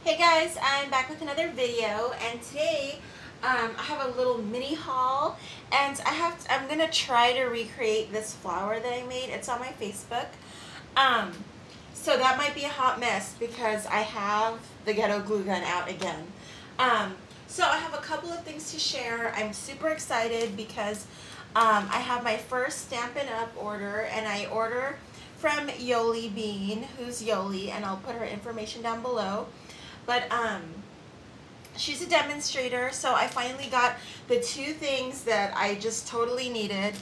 Hey guys, I'm back with another video, and today I have a little mini haul, and I'm gonna try to recreate this flower that I made. It's on my Facebook. Um, so that might be a hot mess because I have the ghetto glue gun out again. So I have a couple of things to share. I'm super excited because I have my first Stampin' Up order, and I order from Yoliebean, who's Yolie, and I'll put her information down below. But she's a demonstrator, so I finally got the two things that I just totally needed.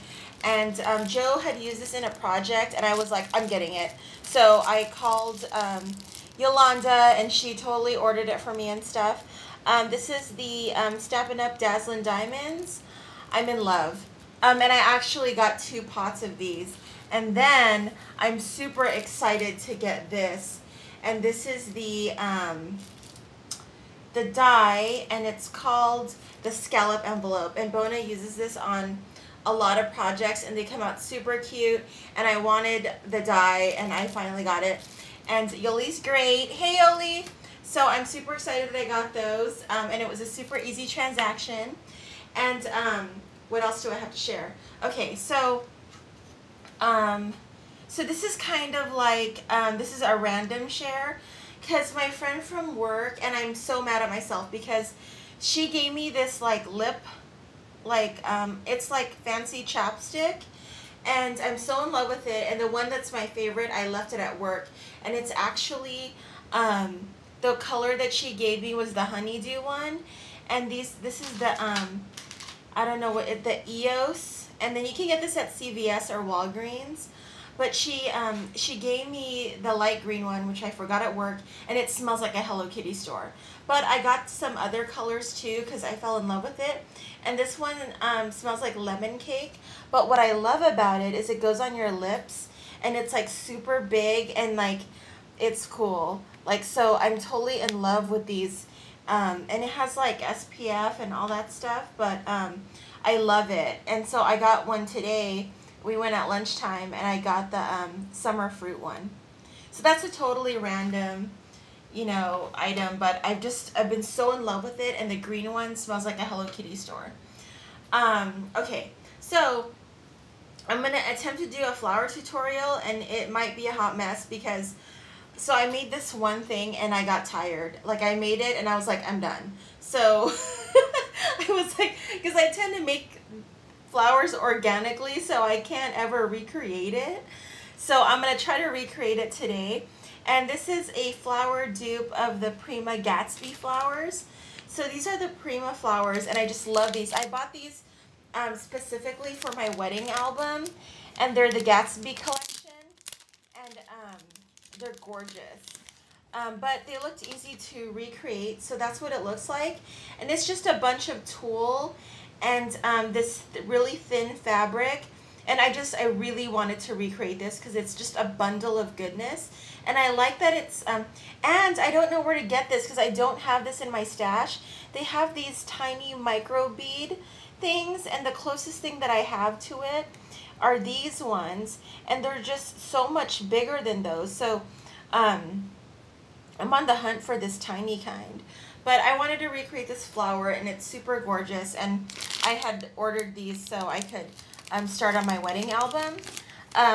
And Joe had used this in a project, and I was like, I'm getting it. So I called Yolanda, and she totally ordered it for me and stuff. This is the Stampin' Up Dazzlin' Diamonds. I'm in love. And I actually got 2 pots of these. And then I'm super excited to get this. And this is the die, and it's called the scallop envelope, and Bona uses this on a lot of projects, and they come out super cute, and I wanted the die, and I finally got it. And Yoli's great. Hey Yoli! So I'm super excited that I got those, and it was a super easy transaction. And what else do I have to share? Okay, so this is kind of like, this is a random share, because my friend from work, and I'm so mad at myself because she gave me this like lip, like, it's like fancy chapstick, and I'm so in love with it, and the one that's my favorite, I left it at work, and it's actually, the color that she gave me was the honeydew one, and this is the, I don't know what, the EOS, and then you can get this at CVS or Walgreens. But she gave me the light green one, which I forgot at work, and it smells like a Hello Kitty store. But I got some other colors too because I fell in love with it. And this one smells like lemon cake. But what I love about it is it goes on your lips, and it's like super big, and like it's cool. Like, so I'm totally in love with these. And it has like SPF and all that stuff, but I love it. And so I got one today. We went at lunchtime, and I got the summer fruit one. So that's a totally random, item, but I've been so in love with it, and the green one smells like a Hello Kitty store. Okay, so I'm going to attempt to do a flower tutorial, and it might be a hot mess because, so I made this one thing, and I got tired. Like, I made it, and I was like, I'm done. So I was like, because I tend to make flowers organically, so I can't ever recreate it. So I'm going to try to recreate it today. And this is a flower dupe of the Prima Gatsby flowers. So these are the Prima flowers, and I just love these. I bought these specifically for my wedding album, and they're the Gatsby collection, and they're gorgeous. But they looked easy to recreate, so that's what it looks like. And it's just a bunch of tulle and this really thin fabric, and I really wanted to recreate this because it's just a bundle of goodness. And I like that it's and I don't know where to get this because I don't have this in my stash. They have these tiny micro bead things, and the closest thing that I have to it are these ones, and they're just so much bigger than those. So I'm on the hunt for this tiny kind. But I wanted to recreate this flower, and it's super gorgeous, and I had ordered these so I could start on my wedding album,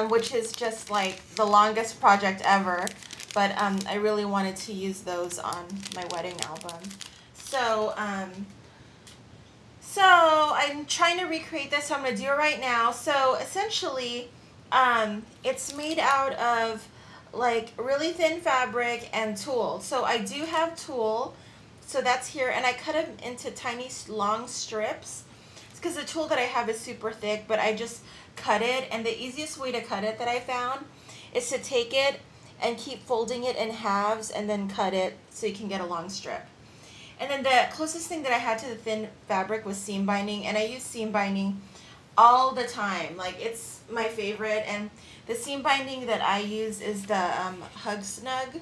which is just like the longest project ever, but I really wanted to use those on my wedding album. So, so I'm trying to recreate this, so I'm going to do it right now. So essentially, it's made out of like really thin fabric and tulle. So I do have tulle. So that's here, and I cut them into tiny long strips because the tulle that I have is super thick, but I just cut it, and the easiest way to cut it that I found is to take it and keep folding it in halves and then cut it so you can get a long strip. And then the closest thing that I had to the thin fabric was seam binding, and I use seam binding all the time. Like, it's my favorite, and the seam binding that I use is the Hug Snug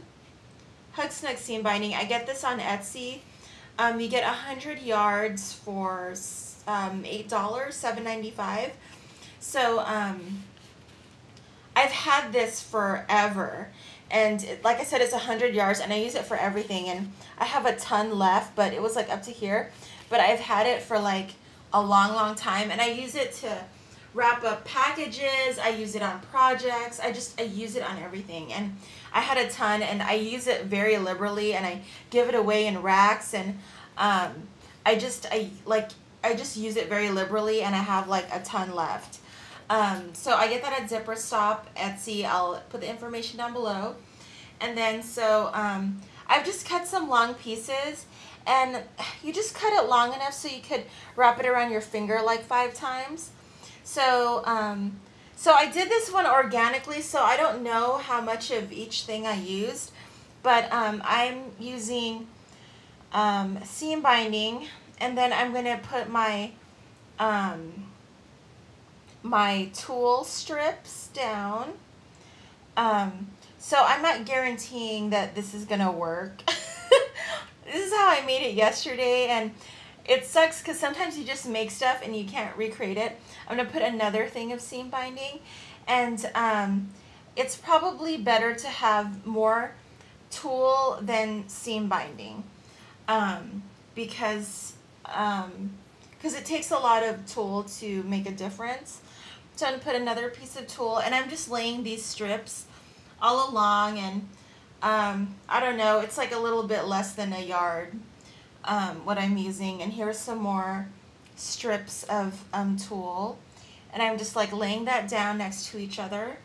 seam binding. I get this on Etsy. You get 100 yards for $8, $7.95. So I've had this forever, And like I said, it's 100 yards, and I use it for everything. And I have a ton left, but it was like up to here. But I've had it for like a long, long time, and I use it to wrap up packages. I use it on projects. I use it on everything. And I had a ton, and I use it very liberally, and I give it away in racks. And I just use it very liberally, and I have like a ton left. So I get that at Zipper Stop, Etsy. I'll put the information down below. And then I've just cut some long pieces, and you just cut it long enough so you could wrap it around your finger like 5 times. So I did this one organically, so I don't know how much of each thing I used, but I'm using seam binding, and then I'm gonna put my my tulle strips down. So I'm not guaranteeing that this is gonna work. This is how I made it yesterday, and it sucks because sometimes you just make stuff and you can't recreate it. I'm gonna put another thing of seam binding, and it's probably better to have more tulle than seam binding, because it takes a lot of tulle to make a difference. So I'm going to put another piece of tulle, and I'm just laying these strips all along, and I don't know, it's like a little bit less than a yard, what I'm using. And here's some more strips of tulle, and I'm just like laying that down next to each other.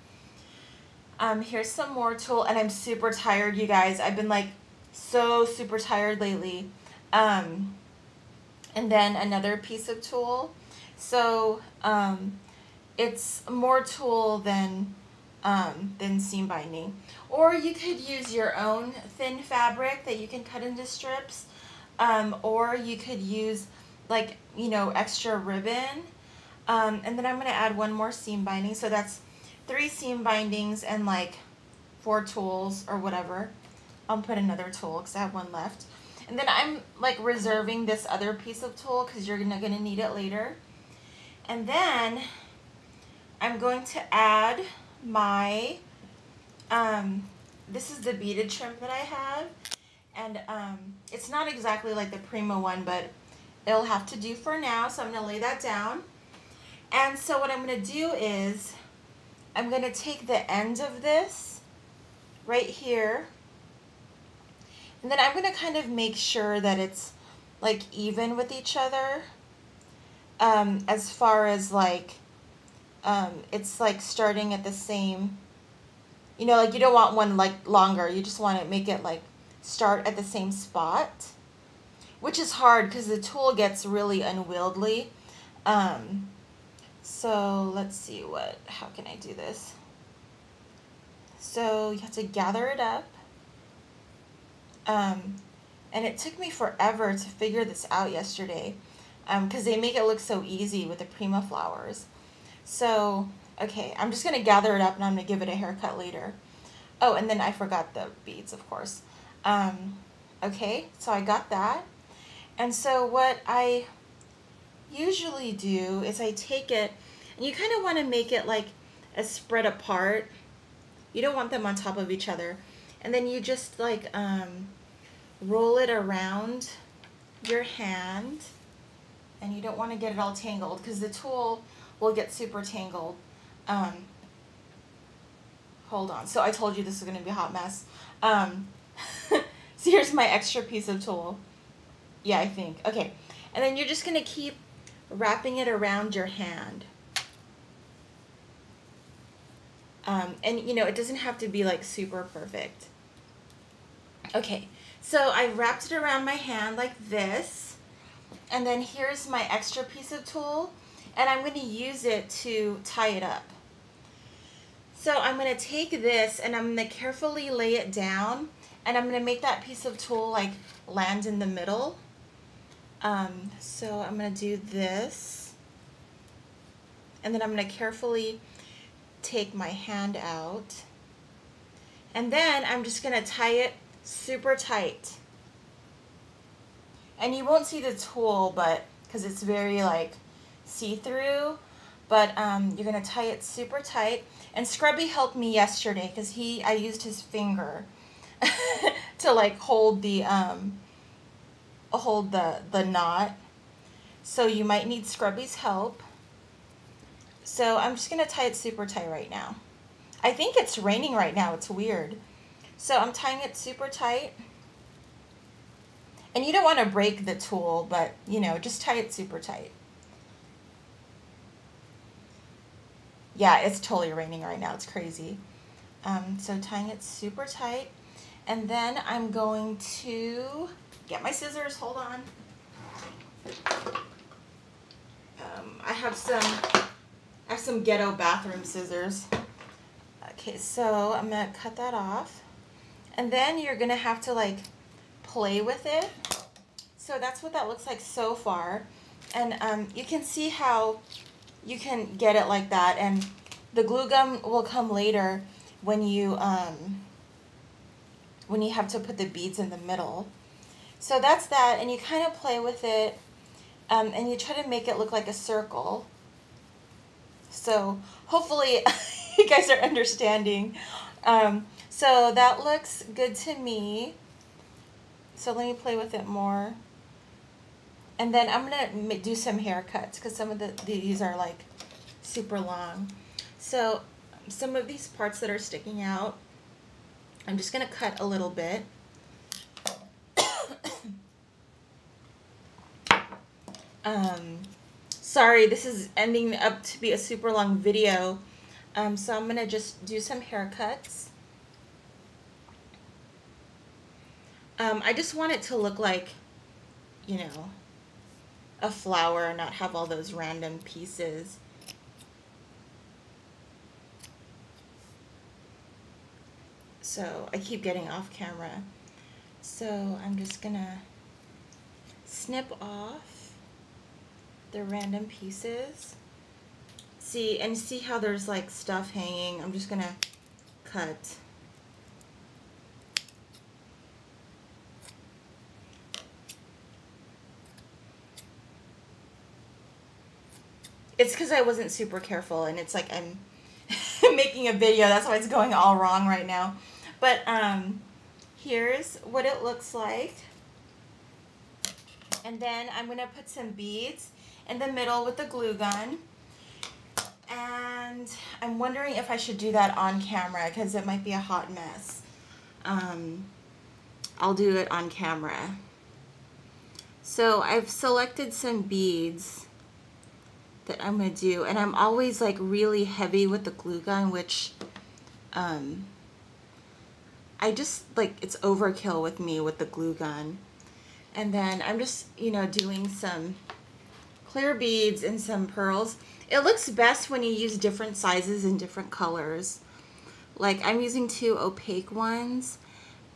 Here's some more tulle, and I'm super tired, you guys. I've been like so super tired lately. And then another piece of tulle. So it's more tulle than seam binding. Or you could use your own thin fabric that you can cut into strips, or you could use like, you know, extra ribbon. And then I'm going to add one more seam binding, so that's 3 seam bindings and like 4 tulles or whatever. I'll put another tulle because I have one left. And then I'm like reserving this other piece of tulle because you're gonna need it later. And then I'm going to add my, this is the beaded trim that I have. And it's not exactly like the Prima one, but it'll have to do for now. So I'm gonna lay that down. And so what I'm gonna do is I'm gonna take the end of this right here, and then I'm gonna kind of make sure that it's like even with each other, as far as like, it's like starting at the same, you know, like you don't want one like longer, you just want to make it like start at the same spot, which is hard because the tulle gets really unwieldy. So let's see how can I do this? So you have to gather it up. And it took me forever to figure this out yesterday, because they make it look so easy with the Prima flowers. So, okay, I'm just going to gather it up, and I'm going to give it a haircut later. Oh, and then I forgot the beads, of course. Okay, so I got that. And so what I usually do is I take it, and you kind of want to make it like a spread apart. You don't want them on top of each other. And then you just like roll it around your hand, and you don't want to get it all tangled because the tulle will get super tangled. Hold on. So I told you this is going to be a hot mess. So here's my extra piece of tulle. Yeah, I think. Okay. And then you're just going to keep wrapping it around your hand. And you know, it doesn't have to be like super perfect. Okay, so I wrapped it around my hand like this, and then here's my extra piece of tulle, and I'm going to use it to tie it up. So I'm going to take this, and I'm going to carefully lay it down, and I'm going to make that piece of tulle like land in the middle. So I'm going to do this, and then I'm going to carefully take my hand out, and then I'm just going to tie it super tight. And you won't see the tulle, but because it's very like see-through, but you're going to tie it super tight. And Scrubby helped me yesterday because I used his finger to like hold the knot. So you might need Scrubby's help. So I'm just going to tie it super tight right now. I think it's raining right now. It's weird. So I'm tying it super tight. And you don't want to break the tool, but, you know, just tie it super tight. Yeah, it's totally raining right now. It's crazy. So tying it super tight. And then I'm going to get my scissors. Hold on. I have some ghetto bathroom scissors. Okay, so I'm going to cut that off. And then you're going to have to, like, play with it. So that's what that looks like so far. And you can see how you can get it like that. And the glue gun will come later when you have to put the beads in the middle. So that's that. And you kind of play with it. And you try to make it look like a circle. So hopefully you guys are understanding. So that looks good to me. So let me play with it more. And then I'm going to do some haircuts because some of these are like super long. So some of these parts that are sticking out, I'm just going to cut a little bit. Sorry, this is ending up to be a super long video. So I'm going to just do some haircuts. I just want it to look like, you know, a flower and not have all those random pieces. So I keep getting off camera. So I'm just going to snip off the random pieces. See how there's like stuff hanging. I'm just going to cut. It's because I wasn't super careful, and it's like I'm making a video. That's why it's going all wrong right now. But here's what it looks like. And then I'm going to put some beads in the middle with the glue gun. And I'm wondering if I should do that on camera because it might be a hot mess. I'll do it on camera. So I've selected some beads that I'm going to do, and I'm always like really heavy with the glue gun, which I just like, it's overkill with me with the glue gun. And then I'm just, you know, doing some clear beads and some pearls. It looks best when you use different sizes and different colors. Like I'm using 2 opaque ones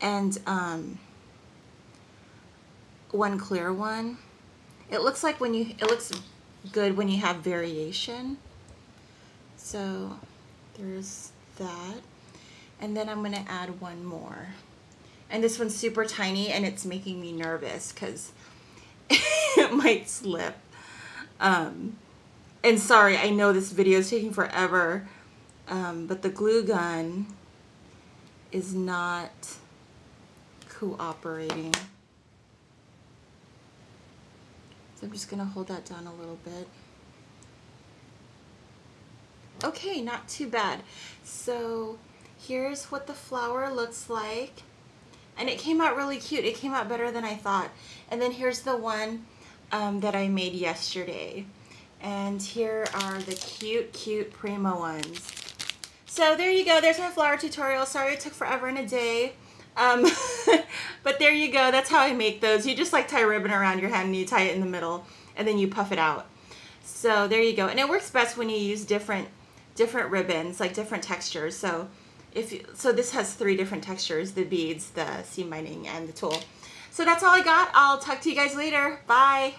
and 1 clear one. It looks like it looks good when you have variation. So there's that. And then I'm going to add 1 more. And this one's super tiny and it's making me nervous because it might slip. And sorry, I know this video is taking forever, but the glue gun is not cooperating. So I'm just going to hold that down a little bit. Okay, not too bad. So here's what the flower looks like. And it came out really cute. It came out better than I thought. And then here's the one that I made yesterday. And here are the cute, cute Prima ones. So there you go. There's my flower tutorial. Sorry it took forever and a day. But there you go. That's how I make those. You just like tie ribbon around your hand and you tie it in the middle and then you puff it out. So there you go. And it works best when you use different ribbons, like different textures. So this has 3 different textures, the beads, the seam binding, and the tulle. So that's all I got. I'll talk to you guys later. Bye.